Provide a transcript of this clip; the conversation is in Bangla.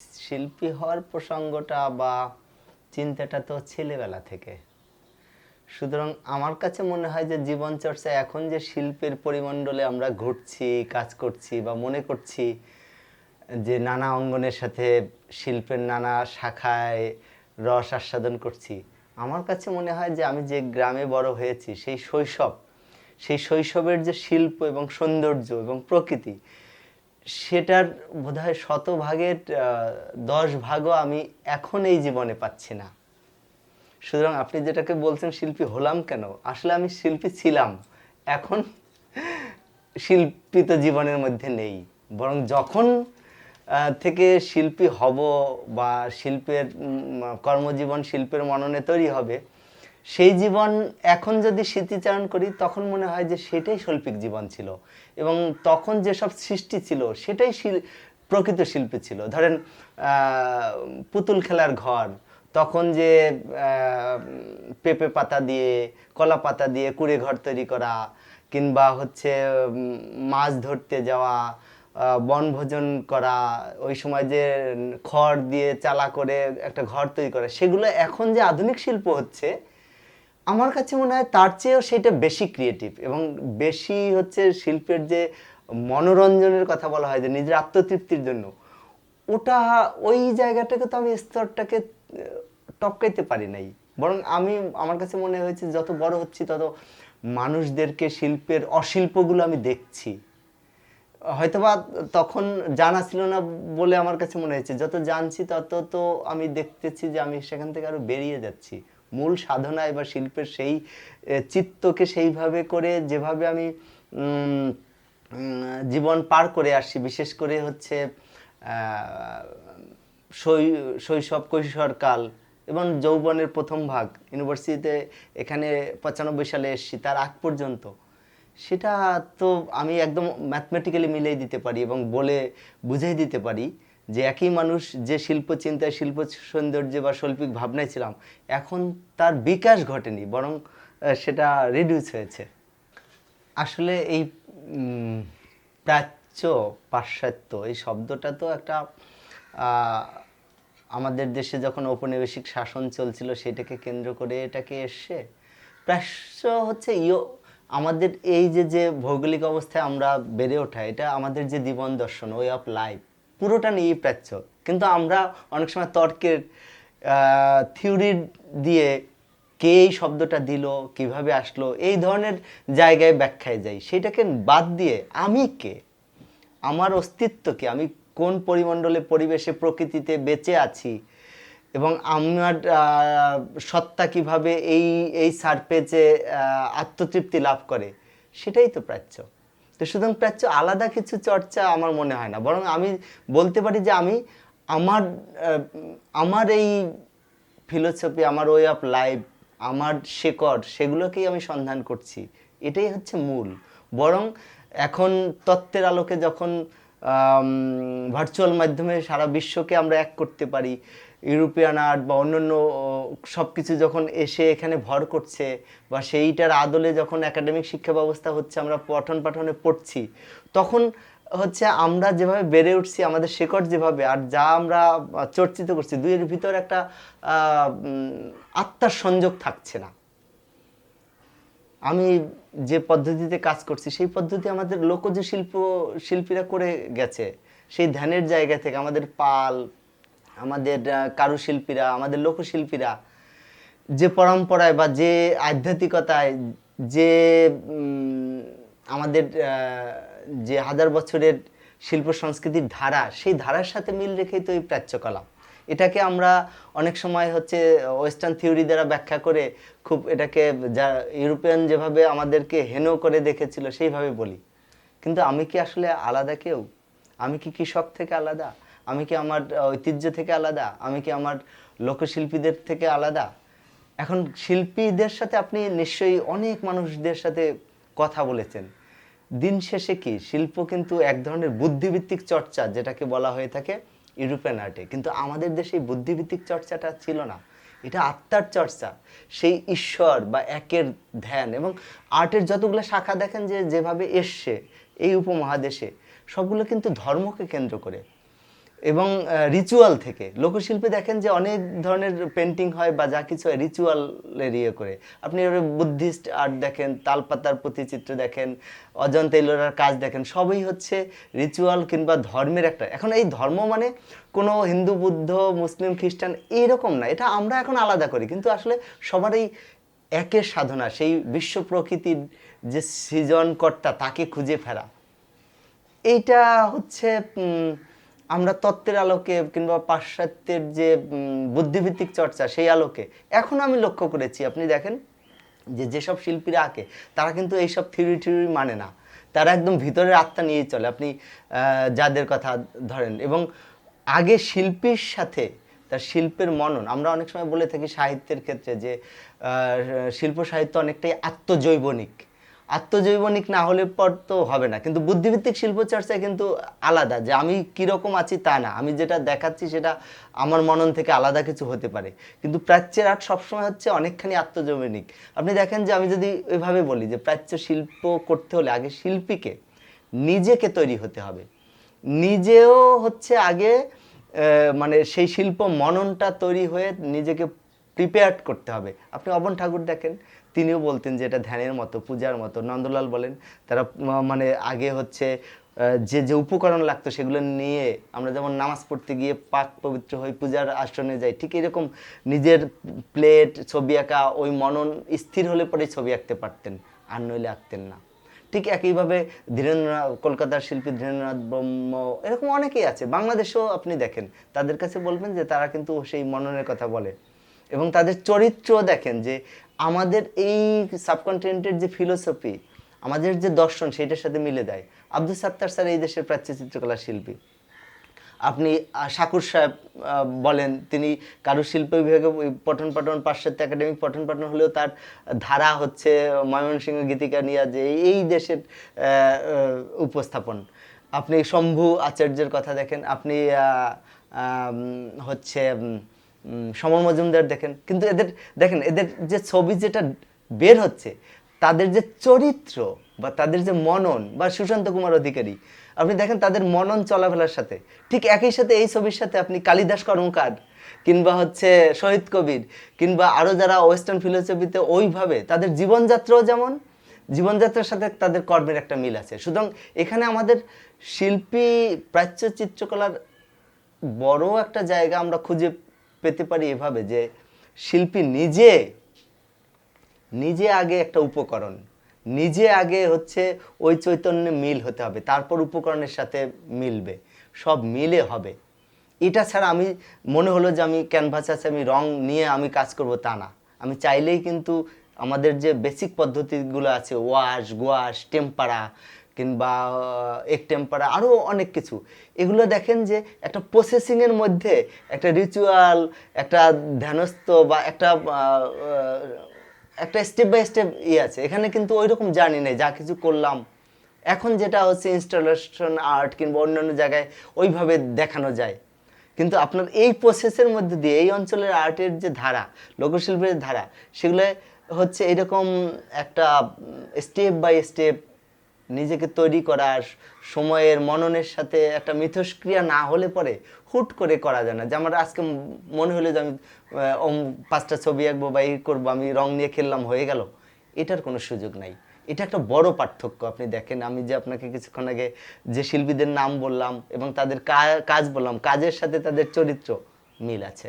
শিল্পী হওয়ার প্রসঙ্গটা বা চিন্তাটা তো ছেলেবেলা থেকে। সুতরাং আমার কাছে মনে হয় যে জীবন চর্চা এখন যে শিল্পের পরিমণ্ডলে আমরা ঘুরছি, কাজ করছি বা মনে করছি যে নানা অঙ্গনের সাথে শিল্পের নানা শাখায় রস আস্বাদন করছি, আমার কাছে মনে হয় যে আমি যে গ্রামে বড় হয়েছি সেই শৈশবের যে শিল্প এবং সৌন্দর্য এবং প্রকৃতি, সেটার বোধহয় শতভাগের 10 ভাগও আমি এখন এই জীবনে পাচ্ছি না। সুতরাং আপনি যেটাকে বলছেন শিল্পী হলাম কেন, আসলে আমি শিল্পী ছিলাম, এখন শিল্পী তো জীবনের মধ্যে নেই। বরং যখন থেকে শিল্পী হব বা শিল্পের কর্মজীবন শিল্পের মননে তৈরি হবে, সেই জীবন এখন যদি স্মৃতিচারণ করি তখন মনে হয় যে সেটাই শৈল্পিক জীবন ছিল এবং তখন যেসব সৃষ্টি ছিল সেটাই প্রকৃত শিল্পী ছিল। ধরেন পুতুল খেলার ঘর, তখন যে পেঁপে পাতা দিয়ে, কলা পাতা দিয়ে কুড়ে ঘর তৈরি করা, কিংবা হচ্ছে মাছ ধরতে যাওয়া, বনভোজন করা, ওই সময় যে খড় দিয়ে চালা করে একটা ঘর তৈরি করা, সেগুলো এখন যে আধুনিক শিল্প হচ্ছে, আমার কাছে মনে হয় তার চেয়েও সেটা বেশি ক্রিয়েটিভ এবং বেশি হচ্ছে শিল্পের যে মনোরঞ্জনের কথা বলা হয় যে নিজের আত্মতৃপ্তির জন্য, ওটা ওই জায়গাটাকে তো আমি স্তরটাকে টপকাইতে পারি নাই। বরং আমার কাছে মনে হয়েছে যত বড় হচ্ছি তত মানুষদেরকে শিল্পের অশিল্পগুলো আমি দেখছি। হয়তোবা তখন জানা ছিল না বলে আমার কাছে মনে হয়েছে, যত জানছি তত তো আমি দেখতেছি যে আমি সেখান থেকে আরো বেরিয়ে যাচ্ছি মূল সাধনায় বা শিল্পের সেই চিত্তকে সেইভাবে করে যেভাবে আমি জীবন পার করে আসছি। বিশেষ করে হচ্ছে শৈশব কৈশোরকাল এবং যৌবনের প্রথম ভাগ, ইউনিভার্সিটিতে এখানে 95 সালে এসেছি, তার আগ পর্যন্ত সেটা তো আমি একদম ম্যাথমেটিক্যালি মিলিয়ে দিতে পারি এবং বলে বুঝিয়ে দিতে পারি যে একই মানুষ যে শিল্প চিন্তায়, শিল্প সৌন্দর্যে বা শৈল্পিক ভাবনায় ছিলাম, এখন তার বিকাশ ঘটেনি, বরং সেটা রিডিউস হয়েছে। আসলে এই প্রাচ্য, পাশ্চাত্য এই শব্দটা তো একটা আমাদের দেশে যখন ঔপনিবেশিক শাসন চলছিল সেটাকে কেন্দ্র করে এটাকে এসছে। প্রাচ্য হচ্ছে আমাদের এই যে ভৌগোলিক অবস্থায় আমরা বেড়ে ওঠা, এটা আমাদের যে জীবন দর্শন, ওয়ে অফ লাইফ, পুরোটা নিয়েই প্রাচ্য। কিন্তু আমরা অনেক সময় তর্কের থিওরি দিয়ে কে এই শব্দটা দিল, কিভাবে আসলো, এই ধরনের জায়গায় ব্যাখ্যায় যাই। সেটাকে বাদ দিয়ে আমি কে, আমার অস্তিত্ব কি, আমি কোন পরিমণ্ডলে, পরিবেশে, প্রকৃতিতে বেঁচে আছি এবং আমার সত্তা কিভাবে এই এই সারফেসে আত্মতৃপ্তি লাভ করে, সেটাই তো প্রাচ্য। তো সুতরাং প্রাচ্য আলাদা কিছু চর্চা আমার মনে হয় না, বরং আমি বলতে পারি যে আমি আমার আমার এই ফিলোসফি, আমার ওয়ে অফ লাইফ, আমার শেকড়, সেগুলোকেই আমি সন্ধান করছি, এটাই হচ্ছে মূল। বরং এখন তত্ত্বের আলোকে যখন ভার্চুয়াল মাধ্যমে সারা বিশ্বকে আমরা এক করতে পারি, ইউরোপিয়ান আর্ট বা অন্যান্য সব কিছু যখন এসে এখানে ভর করছে, বা সেইটার আদলে যখন একাডেমিক শিক্ষা ব্যবস্থা হচ্ছে, আমরা পঠন পাঠনে পড়ছি, তখন হচ্ছে আমরা যেভাবে বেড়ে উঠছি, আমাদের শেকড় যেভাবে, আর যা আমরা চর্চিত করছি, দুইয়ের ভিতর একটা আত্মার সংযোগ থাকছে না। আমি যে পদ্ধতিতে কাজ করছি সেই পদ্ধতি আমাদের লোকজ শিল্পীরা করে গেছে। সেই ধ্যানের জায়গা থেকে আমাদের পাল, আমাদের কারুশিল্পীরা, আমাদের লোকশিল্পীরা যে পরম্পরায় বা যে আধ্যাত্মিকতায়, যে আমাদের যে হাজার বছরের শিল্প সংস্কৃতির ধারা, সেই ধারার সাথে মিল রেখেই তো এই প্রাচ্যকলা। এটাকে আমরা অনেক সময় হচ্ছে ওয়েস্টার্ন থিওরি দ্বারা ব্যাখ্যা করে খুব এটাকে, যা ইউরোপিয়ান যেভাবে আমাদেরকে হেন করে দেখেছিল সেইভাবে বলি। কিন্তু আমি কি আসলে আলাদা কেউ? আমি কি কৃষক থেকে আলাদা? আমি কি আমার ঐতিহ্য থেকে আলাদা? আমি কি আমার লোকশিল্পীদের থেকে আলাদা? এখন শিল্পীদের সাথে আপনি নিশ্চয়ই অনেক মানুষদের সাথে কথা বলেছেন। দিন শেষে কি শিল্প কিন্তু এক ধরনের বুদ্ধিভিত্তিক চর্চা, যেটাকে বলা হয়ে থাকে ইউরোপিয়ান আর্টে। কিন্তু আমাদের দেশে এই বুদ্ধিভিত্তিক চর্চাটা ছিল না, এটা আত্মার চর্চা, সেই ঈশ্বর বা একের ধ্যান। এবং আর্টের যতগুলো শাখা দেখেন যেভাবে এসছে এই উপমহাদেশে, সবগুলো কিন্তু ধর্মকে কেন্দ্র করে। এবং রিচুয়াল থেকে। লোকশিল্পে দেখেন যে অনেক ধরনের পেন্টিং হয় বা যা কিছু হয় রিচুয়ালের ইয়ে করে। আপনি বুদ্ধিস্ট আর্ট দেখেন, তালপাতার প্রতিচিত্র দেখেন, অজন্তা ইলোরার কাজ দেখেন, সবই হচ্ছে রিচুয়াল কিংবা ধর্মের একটা। এখন এই ধর্ম মানে কোনো হিন্দু, বুদ্ধ, মুসলিম, খ্রিস্টান এইরকম না, এটা আমরা এখন আলাদা করি, কিন্তু আসলে সবারই একের সাধনা, সেই বিশ্ব প্রকৃতির যে সৃজনকর্তা তাকে খুঁজে ফেরা। এইটা হচ্ছে আমরা তত্ত্বের আলোকে কিংবা পাশ্চাত্যের যে বুদ্ধিভিত্তিক চর্চা সেই আলোকে এখন আমি লক্ষ্য করেছি। আপনি দেখেন যে যেসব শিল্পীরা আঁকে তারা কিন্তু এইসব থিওরি মানে না, তারা একদম ভিতরের আত্মা নিয়েই চলে। আপনি যাদের কথা ধরেন, এবং আগে শিল্পীর সাথে তার শিল্পের মনন, আমরা অনেক সময় বলে থাকি সাহিত্যের ক্ষেত্রে যে শিল্প সাহিত্য অনেকটাই আত্মজৈবনিক। আত্মজৈবনিক না হলে পর তো হবে না, কিন্তু বুদ্ধিভিত্তিক শিল্প চর্চায় কিন্তু আলাদা, যে আমি কীরকম আছি তা না, আমি যেটা দেখাচ্ছি সেটা আমার মনন থেকে আলাদা কিছু হতে পারে। কিন্তু প্রাচ্যের আর্ট সবসময় হচ্ছে অনেকখানি আত্মজৈবনিক। আপনি দেখেন যে আমি যদি ওইভাবে বলি যে প্রাচ্য শিল্প করতে হলে আগে শিল্পীকে নিজেকে তৈরি হতে হবে, নিজেও হচ্ছে আগে মানে সেই শিল্প মননটা তৈরি হয়ে নিজেকে প্রিপেয়ার্ড করতে হবে। আপনি অবন ঠাকুর দেখেন, তিনিও বলতেন যে এটা ধ্যানের মতো, পূজার মতো। নন্দলাল বলেন তারা মানে আগে হচ্ছে যে যে উপকরণ লাগতো সেগুলো নিয়ে, আমরা যেমন নামাজ পড়তে গিয়ে পাক পবিত্র হয়ে পূজার আসনে যাই, ঠিক এরকম নিজের প্লেট, ছবি আঁকা, ওই মনন স্থির হলে পরে ছবি আঁকতে পারতেন, আর নইলে আঁকতেন না। ঠিক একইভাবে ধীরেন্দ্রনাথ, কলকাতার শিল্পী ধীরেন্দ্রনাথ ব্রহ্ম, এরকম অনেকেই আছে। বাংলাদেশেও আপনি দেখেন, তাদের কাছে বলবেন যে তারা কিন্তু সেই মননের কথা বলে, এবং তাদের চরিত্র দেখেন যে আমাদের এই সাবকন্টিনেন্টের যে ফিলোসফি, আমাদের যে দর্শন, সেইটার সাথে মিলে দেয়। আব্দুল সাত্তার স্যার এই দেশের প্রাচ্য চিত্রকলা শিল্পী। আপনি শাকুর সাহেব বলেন, তিনি কারুশিল্প বিভাগে পঠন পাঠন, পাশ্চাত্য একাডেমিক পঠন পাঠন হলেও তার ধারা হচ্ছে ময়মনসিংহ গীতিকা নিয়ে যে এই দেশের উপস্থাপন। আপনি শম্ভু আচার্যের কথা দেখেন, আপনি হচ্ছে সমর মজুমদার দেখেন, কিন্তু এদের দেখেন এদের যে ছবি যেটা বের হচ্ছে, তাদের যে চরিত্র বা তাদের যে মনন, বা সুশান্ত কুমার অধিকারী আপনি দেখেন তাদের মনন চলাফেরার সাথে ঠিক একই সাথে এই ছবির সাথে আপনি কালিদাস কর্মকার কিংবা হচ্ছে শহীদ কবির কিংবা আরও যারা ওয়েস্টার্ন ফিলোসফিতে ওইভাবে তাদের জীবনযাত্রাও যেমন, জীবনযাত্রার সাথে তাদের কর্মের একটা মিল আছে। সুতরাং এখানে আমাদের শিল্পী প্রাচ্য চিত্রকলার বড় একটা জায়গা আমরা খুঁজে পেতে পারি এভাবে যে শিল্পী নিজে নিজে আগে একটা উপকরণ, নিজে আগে হচ্ছে ওই চৈতন্যে মিল হতে হবে, তারপর উপকরণের সাথে মিলবে, সব মিলে হবে। এটা ছাড়া আমি মনে হলো যে আমি ক্যানভাস আছে, আমি রং নিয়ে আমি কাজ করব, তা না। আমি চাইলেই কিন্তু আমাদের যে বেসিক পদ্ধতিগুলো আছে, ওয়াশ, গোয়াশ, টেম্পারা কিংবা টেম্পারা, আরও অনেক কিছু, এগুলো দেখেন যে একটা প্রসেসিংয়ের মধ্যে একটা রিচুয়াল, একটা ধ্যানস্থ বা একটা একটা স্টেপ বাই স্টেপ আছে। এখানে কিন্তু ওই রকম জানি নেই, যা কিছু করলাম এখন যেটা হচ্ছে ইনস্টলেশন আর্ট কিংবা অন্যান্য জায়গায় ওইভাবে দেখানো যায়। কিন্তু আপনার এই প্রসেসের মধ্যে দিয়ে এই অঞ্চলের আর্টের যে ধারা, লোকশিল্পের ধারা, সেগুলো হচ্ছে এরকম একটা স্টেপ বাই স্টেপ নিজেকে তৈরি করা, সময়ের মননের সাথে একটা মিথস্ক্রিয়া না হলে পরে হুট করে করা যায় না। যে আমার আজকে মনে হলো যে আমি 5টা ছবি আঁকবো বা এই করবো, আমি রং নিয়ে খেললাম, হয়ে গেল, এটার কোনো সুযোগ নাই। এটা একটা বড় পার্থক্য। আপনি দেখেন, আমি যে আপনাকে কিছুক্ষণ আগে যে শিল্পীদের নাম বললাম এবং তাদের কাজ বললাম, কাজের সাথে তাদের চরিত্র মিল আছে।